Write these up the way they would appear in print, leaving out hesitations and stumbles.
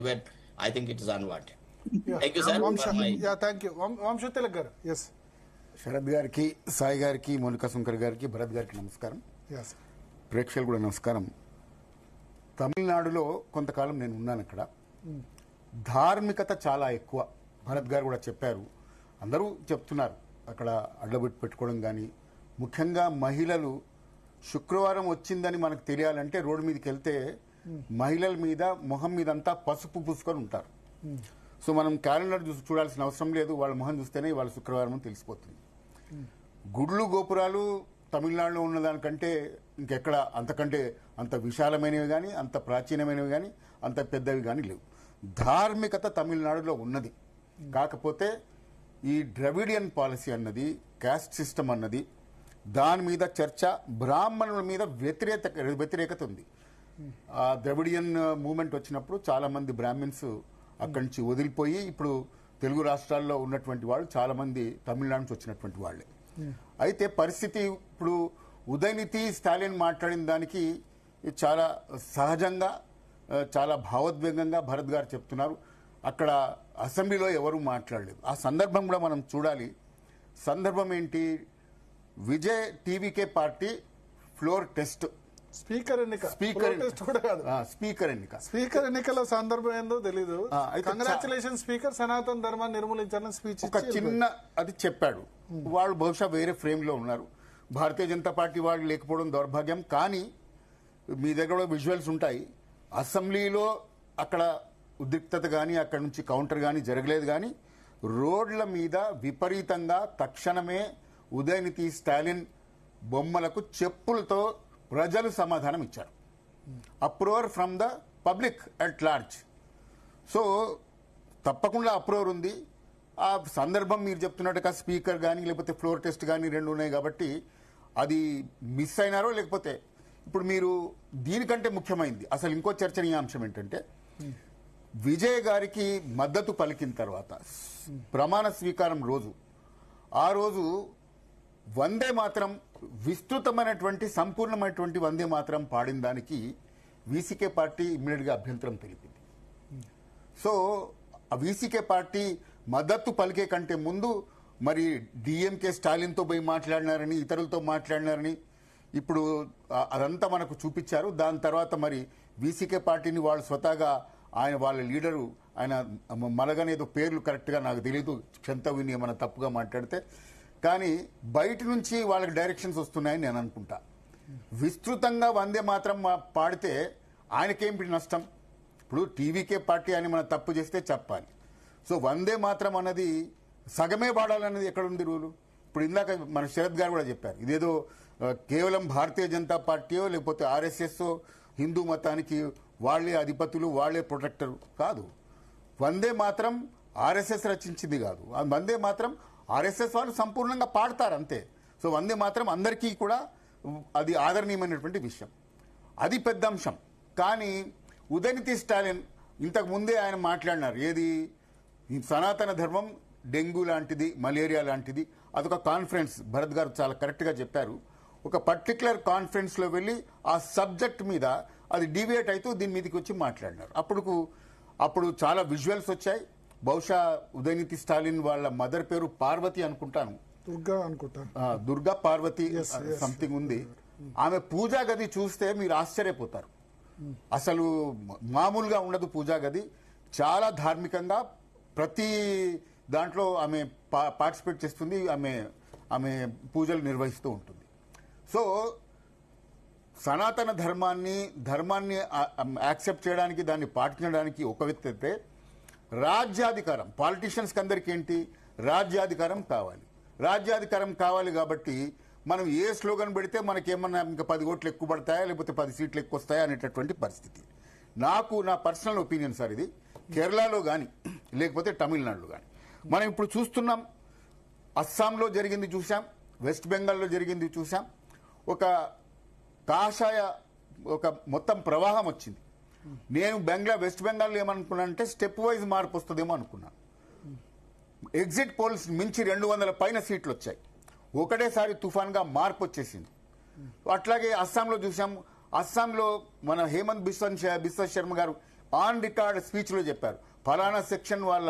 when I think it is unwanted. Yeah. Thank you, sir. for my- Yeah, thank you. Vamshatilak garu. Yes. Sarath గారికి, సాయి గారికి, మౌనికా శంకర్ గారికి, భరత్ గారికి నమస్కారం. Yes. ప్రేక్షకులు కూడా నమస్కారం. తమిళనాడులో కొంతకాలం నేను ఉన్నాను. అక్కడ ధార్మికత చాలా ఎక్కువ. భరత్ గారు కూడా చెప్పారు, అందరూ చెప్తున్నారు. అక్కడ అడ్డబెట్టి పెట్టుకోవడం కానీ, ముఖ్యంగా మహిళలు శుక్రవారం వచ్చిందని మనకు తెలియాలంటే రోడ్డు మీదకి వెళ్తే మహిళల మీద మొహం మీద అంతా పసుపు పూసుకొని ఉంటారు. సో మనం క్యాలెండర్ చూసి చూడాల్సిన అవసరం లేదు, వాళ్ళ మొహం చూస్తేనే వాళ్ళ శుక్రవారం అని తెలిసిపోతుంది. గుడ్లు గోపురాలు తమిళనాడులో ఉన్నదానికంటే ఇంకెక్కడ అంతకంటే అంత విశాలమైనవి కానీ, అంత ప్రాచీనమైనవి కానీ, అంత పెద్దవి కానీ లేవు. ధార్మికత తమిళనాడులో ఉన్నది. కాకపోతే ఈ ద్రవిడియన్ పాలసీ అన్నది, క్యాస్ట్ సిస్టమ్ అన్నది, దాని మీద చర్చ, బ్రాహ్మణుల మీద వ్యతిరేకత ఉంది. ఆ ద్రవిడియన్ మూవ్మెంట్ వచ్చినప్పుడు చాలా మంది బ్రాహ్మిన్స్ అక్కడి నుంచి వదిలిపోయి ఇప్పుడు తెలుగు రాష్ట్రాల్లో ఉన్నటువంటి వాళ్ళు చాలా మంది తమిళనాడు నుంచి వచ్చినటువంటి వాళ్ళే. అయితే పరిస్థితి ఇప్పుడు ఉదయనిధి స్టాలిన్ మాట్లాడిన దానికి చాలా సహజంగా, చాలా భావోద్వేగంగా భరత్ గారు చెప్తున్నారు. అక్కడ అసెంబ్లీలో ఎవరు మాట్లాడలేదు. ఆ సందర్భం కూడా మనం చూడాలి. సందర్భం ఏంటి? Vijay TVK party floor test, speaker ఎన్నిక, స్పీకర్ టెస్ట్ కూడా కాదు, స్పీకర్ ఎన్నిక. స్పీకర్ ఎన్నికల సందర్భం ఏందో తెలీదు. అయితే కంగ్రాచులేషన్ స్పీకర్, సనాతన ధర్మాన్ని నిర్మూలించాలని స్పీచ్ ఒక చిన్న అది చెప్పాడు. వాళ్ళు బహుశా వేరే ఫ్రేమ్ లో ఉన్నారు. భారతీయ జనతా పార్టీ వాళ్ళు లేకపోవడం దౌర్భాగ్యం. కానీ మీ దగ్గర కూడా విజువల్స్ ఉంటాయి. అసెంబ్లీలో అక్కడ ఉద్రిక్తత కానీ, అక్కడి నుంచి కౌంటర్ కానీ జరగలేదు. కానీ రోడ్ల మీద విపరీతంగా తక్షణమే ఉదయనిధి స్టాలిన్ బొమ్మలకు చెప్పులతో ప్రజలు సమాధానం ఇచ్చారు. Approver from the public at large. So తప్పకుండా అప్రూవర్ ఉంది. ఆ సందర్భం మీరు చెప్తున్నట్టుగా స్పీకర్ కానీ లేకపోతే ఫ్లోర్ టెస్ట్ కానీ రెండు ఉన్నాయి కాబట్టి అది మిస్ అయినారో, లేకపోతే ఇప్పుడు మీరు దీనికంటే ముఖ్యమైనది అసలు ఇంకో చర్చనీయాంశం ఏంటంటే, విజయ్ గారికి మద్దతు పలికిన తర్వాత ప్రమాణ స్వీకారం రోజు, ఆ రోజు వందే మాత్రం విస్తృతమైనటువంటి సంపూర్ణమైనటువంటి వందే మాత్రం పాడిన దానికి వీసీకే పార్టీ ఇమ్మీడియట్ గా అభ్యంతరం తెలిపింది. సో ఆ వీసీకే పార్టీ మద్దతు పలికే కంటే ముందు మరి డిఎంకే స్టాలిన్తో పోయి మాట్లాడినారని, ఇతరులతో మాట్లాడినారని ఇప్పుడు అదంతా మనకు చూపించారు. దాని తర్వాత మరి వీసీకే పార్టీని వాళ్ళు స్వతహాగా వాళ్ళ లీడరు ఆయన మలగనేదో పేర్లు కరెక్ట్గా నాకు తెలియదు, క్షంతవిని ఏమైనా తప్పుగా మాట్లాడితే, కానీ బయట నుంచి వాళ్ళకి డైరెక్షన్స్ వస్తున్నాయని నేను అనుకుంటా. విస్తృతంగా వందే మాత్రం పాడితే ఆయనకేంటి నష్టం? ఇప్పుడు టీవీకే పార్టీ అని మనం తప్పు చేస్తే చెప్పాలి. సో వందే మాత్రం అన్నది సగమే పాడాలన్నది ఎక్కడుంది రూలు? ఇప్పుడు ఇందాక మన శరత్ గారు కూడా చెప్పారు, ఇదేదో కేవలం భారతీయ జనతా పార్టీయో లేకపోతే ఆర్ఎస్ఎస్ హిందూ మతానికి వాళ్లే అధిపతులు, వాళ్లే ప్రొటెక్టర్ కాదు. వందే మాత్రం ఆర్ఎస్ఎస్ రచించింది కాదు. వందే మాత్రం ఆర్ఎస్ఎస్ వాళ్ళు సంపూర్ణంగా పాడతారు అంతే. సో వందే మాత్రం అందరికీ కూడా అది ఆదరణీయమైనటువంటి విషయం, అది పెద్ద అంశం. కానీ ఉదయనిధి స్టాలిన్ ఇంతకు ముందే ఆయన మాట్లాడినారు, ఏది సనాతన ధర్మం డెంగ్యూ లాంటిది, మలేరియా లాంటిది. అదొక కాన్ఫరెన్స్, భరత్ గారు చాలా కరెక్ట్గా చెప్పారు. ఒక పర్టికులర్ కాన్ఫరెన్స్ లో వెళ్ళి ఆ సబ్జెక్ట్ మీద అది డివేట్ అవుతూ దీని మీదకి వచ్చి మాట్లాడినారు. అప్పుడు చాలా విజువల్స్ వచ్చాయి. బహుశా ఉదయనిధి స్టాలిన్ వాళ్ళ మదర్ పేరు పార్వతి అనుకుంటాను, దుర్గా అనుకుంటాను, దుర్గా పార్వతి సంథింగ్ ఉంది. ఆమె పూజా గది చూస్తే మీరు ఆశ్చర్యపోతారు. అసలు మామూలుగా ఉండదు పూజా గది. చాలా ధార్మికంగా ప్రతి దాంట్లో ఆమె పార్టిసిపేట్ చేస్తుంది, ఆమె పూజలు నిర్వహిస్తూ ఉంటుంది. సో సనాతన ధర్మాన్ని యాక్సెప్ట్ చేయడానికి, దాన్ని పాటించడానికి ఒక వ్యక్తి అయితే, రాజ్యాధికారం పాలిటీషియన్స్కి అందరికీ ఏంటి, రాజ్యాధికారం కావాలి. రాజ్యాధికారం కావాలి కాబట్టి మనం ఏ స్లోగన్ పెడితే మనకేమన్నా ఇంకా 10 ఓట్లు ఎక్కువ పడతాయా లేకపోతే 10 సీట్లు ఎక్కువ వస్తాయా అనేటటువంటి పరిస్థితి. నా పర్సనల్ ఒపీనియన్ సార్ ఇది. కేరళలో కానీ లేకపోతే తమిళనాడులో కానీ మనం ఇప్పుడు చూస్తున్నాం. అస్సాంలో జరిగింది చూసాం, వెస్ట్ బెంగాల్లో జరిగింది చూసాం. ఒక కాషాయ ఒక మొత్తం ప్రవాహం వచ్చింది. నేను వెస్ట్ బెంగాల్లో ఏమనుకున్నానంటే స్టెప్ వైజ్ మార్పు వస్తుందేమో అనుకున్నాను. ఎగ్జిట్ పోల్స్ మించి 200 పైన సీట్లు వచ్చాయి. ఒకటేసారి తుఫాన్గా మార్పు వచ్చేసింది. అట్లాగే అస్సాంలో చూసాం. అస్సాంలో మన హేమంత్ బిశ్వ శర్మ గారు ఆన్ రికార్డ్ స్పీచ్ లో చెప్పారు, ఫలానా సెక్షన్ వాళ్ళ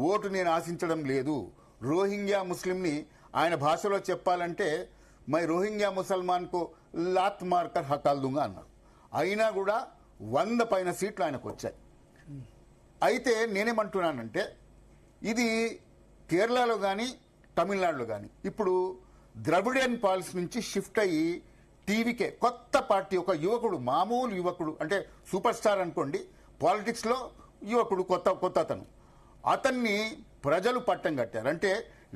ఓటు నేను ఆశించడం లేదు. రోహింగ్యా ముస్లింని ఆయన భాషలో చెప్పాలంటే మై రోహింగ్యా ముసల్మాన్ కు లాత్ మార్కర్ హకాల్ దుంగా అన్నారు. అయినా కూడా 100 పైన సీట్లు ఆయనకు వచ్చాయి. అయితే నేనేమంటున్నానంటే ఇది కేరళలో కానీ తమిళనాడులో కానీ ఇప్పుడు ద్రవిడియన్ పాలసీ నుంచి షిఫ్ట్ అయ్యి టీవీకే కొత్త పార్టీ, ఒక యువకుడు, మామూలు యువకుడు అంటే సూపర్ స్టార్ అనుకోండి, పాలిటిక్స్ లో యువకుడు, కొత్త అతన్ని ప్రజలు పట్టం కట్టారు. అంటే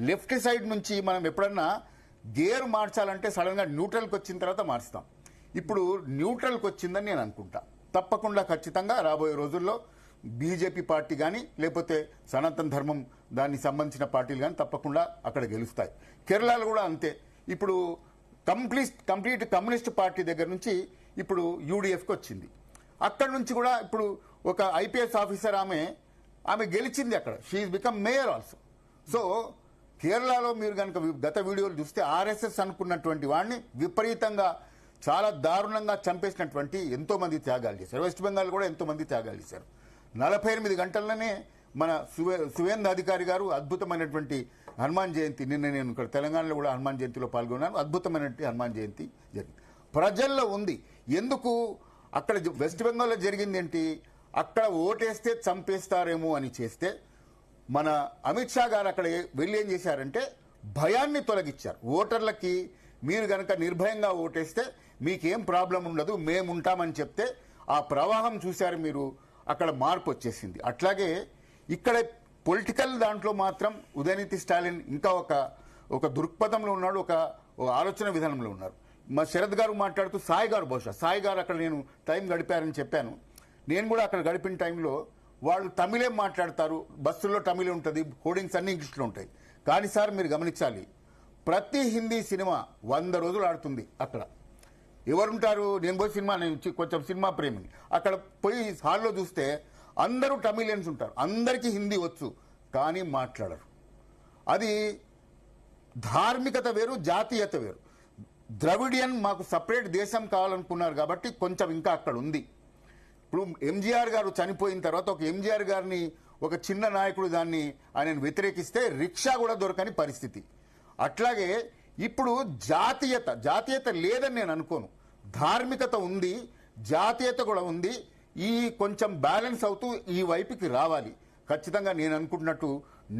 లెఫ్ట్ సైడ్ నుంచి మనం ఎప్పుడన్నా గేర్ మార్చాలంటే సడన్ గా న్యూట్రల్కి వచ్చిన తర్వాత మారుస్తాం. ఇప్పుడు న్యూట్రల్కి వచ్చిందని నేను అనుకుంటా. తప్పకుండా ఖచ్చితంగా రాబోయే రోజుల్లో బీజేపీ పార్టీ కానీ లేకపోతే సనాతన ధర్మం దానికి సంబంధించిన పార్టీలు కానీ తప్పకుండా అక్కడ గెలుస్తాయి. కేరళలో కూడా అంతే. ఇప్పుడు కంప్లీట్ కమ్యూనిస్ట్ పార్టీ దగ్గర నుంచి ఇప్పుడు యూడిఎఫ్కి వచ్చింది. అక్కడ నుంచి కూడా ఇప్పుడు ఒక ఐపీఎస్ ఆఫీసర్ ఆమె గెలిచింది అక్కడ. She become mayor also. So కేరళలో మీరు కనుక గత వీడియోలు చూస్తే ఆర్ఎస్ఎస్ అనుకున్నటువంటి వాడిని విపరీతంగా చాలా దారుణంగా చంపేసినటువంటి ఎంతో మంది త్యాగాలు చేశారు. వెస్ట్ బెంగాల్ కూడా ఎంతో మంది త్యాగాలు చేశారు. 48 గంటల్లోనే మన సువేంద్ర అధికారి గారు అద్భుతమైనటువంటి హనుమాన్ జయంతి, నిన్న నేను ఇక్కడ తెలంగాణలో కూడా హనుమాన్ జయంతిలో పాల్గొన్నాను. అద్భుతమైనటువంటి హనుమాన్ జయంతి జరిగింది. ప్రజల్లో ఉంది. ఎందుకు అక్కడ వెస్ట్ బెంగాల్లో జరిగింది ఏంటి, అక్కడ ఓటేస్తే చంపేస్తారేమో అని చేస్తే మన అమిత్ షా గారు అక్కడ వెళ్ళి ఏం చేశారంటే భయాన్ని తొలగించారు. ఓటర్లకి మీరు గనక నిర్భయంగా ఓటేస్తే మీకేం ప్రాబ్లం ఉండదు, మేముంటామని చెప్తే ఆ ప్రవాహం చూశారు మీరు, అక్కడ మార్పు వచ్చేసింది. అట్లాగే ఇక్కడ పొలిటికల్ దాంట్లో మాత్రం ఉదయనిధి స్టాలిన్ ఇంకా ఒక దృక్పథంలో ఉన్నాడు, ఒక ఆలోచన విధానంలో ఉన్నారు. మా శరద్ గారు మాట్లాడుతూ సాయి గారు, బహుశా సాయి గారు అక్కడ నేను టైం గడిపారని చెప్పాను. నేను కూడా అక్కడ గడిపిన టైంలో వాళ్ళు తమిళే మాట్లాడతారు, బస్సుల్లో తమిళే ఉంటుంది, హోర్డింగ్స్ అన్ని ఇంగ్లీష్లో ఉంటాయి. కానీ సార్ మీరు గమనించాలి, ప్రతి హిందీ సినిమా 100 రోజులు ఆడుతుంది అక్కడ. ఎవరుంటారు, నేను పోయి నేను కొంచెం సినిమా ప్రేమిని, అక్కడ పోయి హాల్లో చూస్తే అందరూ తమిళియన్స్ ఉంటారు, అందరికీ హిందీ వచ్చు కానీ మాట్లాడరు. అది ధార్మికత వేరు, జాతీయత వేరు. ద్రవిడియన్ మాకు సపరేట్ దేశం కావాలనుకున్నారు కాబట్టి కొంచెం ఇంకా అక్కడ ఉంది. ఇప్పుడు ఎంజీఆర్ గారు చనిపోయిన తర్వాత ఒక ఎంజీఆర్ గారిని ఒక చిన్న నాయకుడు దాన్ని ఆయనను వ్యతిరేకిస్తే రిక్షా కూడా దొరకని పరిస్థితి. అట్లాగే ఇప్పుడు జాతీయత లేదని నేను అనుకోను. ధార్మికత ఉంది, జాతీయత కూడా ఉంది. ఈ కొంచెం బ్యాలెన్స్ అవుతూ ఈ వైపుకి రావాలి. ఖచ్చితంగా నేను అనుకుంటున్నట్టు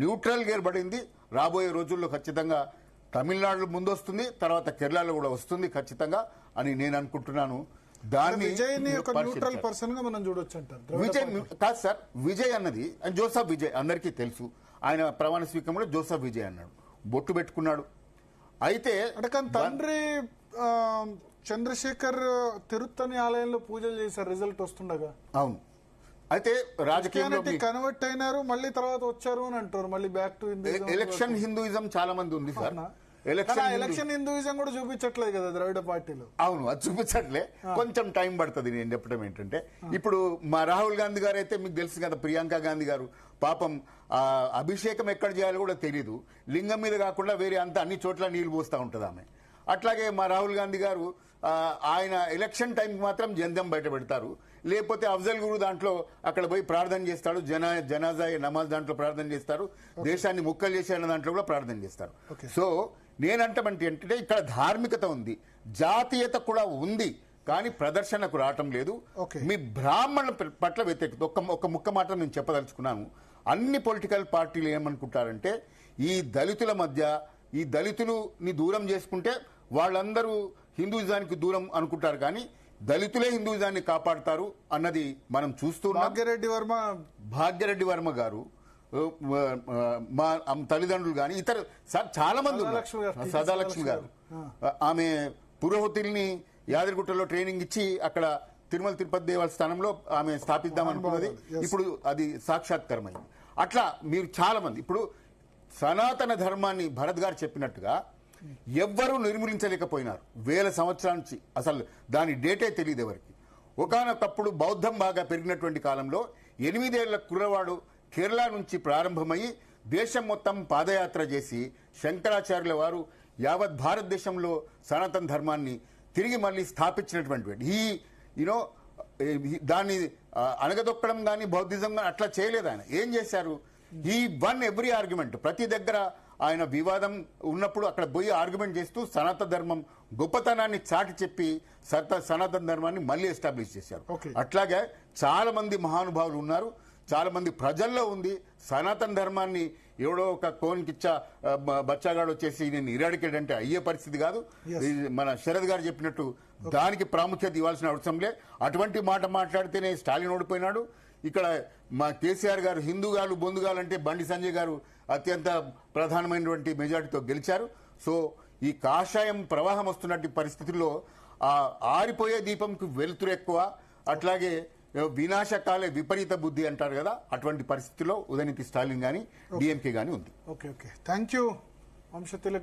న్యూట్రల్ గేర్ పడింది. రాబోయే రోజుల్లో ఖచ్చితంగా తమిళనాడు ముందు వస్తుంది, తర్వాత కేరళలో కూడా వస్తుంది ఖచ్చితంగా అని నేను అనుకుంటున్నాను. దాన్ని న్యూట్రల్ పర్సన్ గా మనం చూడొచ్చు అంటారు. విజయ్ కాదు సార్, విజయ్ అన్నది జోసఫ్ విజయ్ అందరికీ తెలుసు. ఆయన ప్రమాణ స్వీకారంలో జోసఫ్ విజయ్ అన్నాడు, బొట్టు పెట్టుకున్నాడు. అయితే తండ్రి చంద్రశేఖర్ తిరుత్తని ఆలయంలో పూజలు చేశారు రిజల్ట్ వస్తుండగా. అవును. అయితే రాజకీయంలో కన్వర్ట్ అయినారు, మళ్ళీ తర్వాత వచ్చారు అని అంటారు. మళ్ళీ బ్యాక్ టు ఎలక్షన్ హిందూయిజం చాలా మంది ఉంది సార్. ఎలక్షన్ హిందూయిజం కూడా చూపించట్లేదు కదా ద్రవిడ పార్టీలో. అవును, అది చూపించట్లే, కొంచెం టైం పడుతుంది. నేను చెప్పడం ఏంటంటే ఇప్పుడు మా రాహుల్ గాంధీ గారు అయితే మీకు తెలుసు కదా, ప్రియాంక గాంధీ గారు పాపం అభిషేకం ఎక్కడ చేయాలో కూడా తెలియదు. లింగం మీద కాకుండా వేరే అంతా అన్ని చోట్ల నీళ్లు పోస్తూ ఉంటుంది ఆమె. అట్లాగే మా రాహుల్ గాంధీ గారు ఆయన ఎలక్షన్ టైంకి మాత్రం జందం బయట పెడతారు, లేకపోతే అఫ్జల్ గురు దాంట్లో అక్కడ పోయి ప్రార్థన చేస్తాడు, జనాజా నమాజ్ దాంట్లో ప్రార్థన చేస్తారు, దేశాన్ని ముక్కలు చేసేన్న దాంట్లో కూడా ప్రార్థన చేస్తారు. సో నేనంటే ఏంటంటే ఇక్కడ ధార్మికత ఉంది, జాతీయత కూడా ఉంది, కానీ ప్రదర్శనకు రావటం లేదు. మీ బ్రాహ్మణుల పట్ల వ్యతిరేకత ఒక ముక్క మాత్రం నేను చెప్పదలుచుకున్నాను. అన్ని పొలిటికల్ పార్టీలు ఏమనుకుంటారంటే ఈ దళితుల మధ్య, ఈ దళితులని దూరం చేసుకుంటే వాళ్ళందరూ హిందూయిజానికి దూరం అనుకుంటారు, కానీ దళితులే హిందూయిజాన్ని కాపాడతారు అన్నది మనం చూస్తున్నాం. భాగ్యరెడ్డి వర్మ గారు, మా తల్లిదండ్రులు కానీ ఇతర చాలా మంది, సదాలక్ష్మి గారు, ఆమె పురోహితుల్ని యాదగిరిగుట్టలో ట్రైనింగ్ ఇచ్చి అక్కడ తిరుమల తిరుపతి దేవస్థానంలో ఆమె స్థాపిద్దాం అనుకున్నది, ఇప్పుడు అది సాక్షాత్కారమైంది. అట్లా మీరు చాలా మంది ఇప్పుడు సనాతన ధర్మాన్ని భరత్ గారు చెప్పినట్టుగా ఎవ్వరూ నిర్మూలించలేకపోయినారు. 1000 సంవత్సరాల నుంచి అసలు దాని డేటే తెలియదు ఎవరికి. ఒకానొకప్పుడు బౌద్ధం బాగా పెరిగినటువంటి కాలంలో 8 ఏళ్ల కుర్రవాడు కేరళ నుంచి ప్రారంభమయ్యి దేశం మొత్తం పాదయాత్ర చేసి శంకరాచార్యుల వారు యావత్ భారతదేశంలో సనాతన ధర్మాన్ని తిరిగి మళ్ళీ స్థాపించినటువంటి దాన్ని అణగదొక్కడం కానీ బౌద్ధిజం కానీ అట్లా చేయలేదు ఆయన. ఏం చేశారు, ఈ వన్ ఎవ్రీ ఆర్గ్యుమెంట్. ప్రతి దగ్గర ఆయన వివాదం ఉన్నప్పుడు అక్కడ పోయి ఆర్గ్యుమెంట్ చేస్తూ సనాతన ధర్మం గొప్పతనాన్ని చాటి చెప్పి సనాతన ధర్మాన్ని మళ్ళీ ఎస్టాబ్లిష్ చేశారు. అట్లాగే చాలా మంది మహానుభావులు ఉన్నారు, చాలా మంది ప్రజల్లో ఉంది. సనాతన ధర్మాన్ని ఎవడో ఒక కోన్కిచ్చా బచ్చాగాడు వచ్చేసి నేను ఇరాడికేట్ అంటే అయ్యే పరిస్థితి కాదు. మన శరద్ గారు చెప్పినట్టు దానికి ప్రాముఖ్యత ఇవ్వాల్సిన అవసరం లే. అటువంటి మాట మాట్లాడితేనే స్టాలిన్ ఓడిపోయినాడు. ఇక్కడ మా కేసీఆర్ గారు హిందూగాలు బొందుగాలు అంటే బండి సంజయ్ గారు అత్యంత ప్రధానమైనటువంటి మెజార్టీతో గెలిచారు. సో ఈ కాషాయం ప్రవాహం వస్తున్నటువంటి పరిస్థితుల్లో ఆరిపోయే దీపంకి వెలుతురు ఎక్కువ, అట్లాగే వినాశకాలే విపరీత బుద్ధి అంటారు కదా, అటువంటి పరిస్థితుల్లో ఉదయనిధి స్టాలిన్ గాని డిఎంకే గాని ఉంది. Okay thank you Vamshatilak.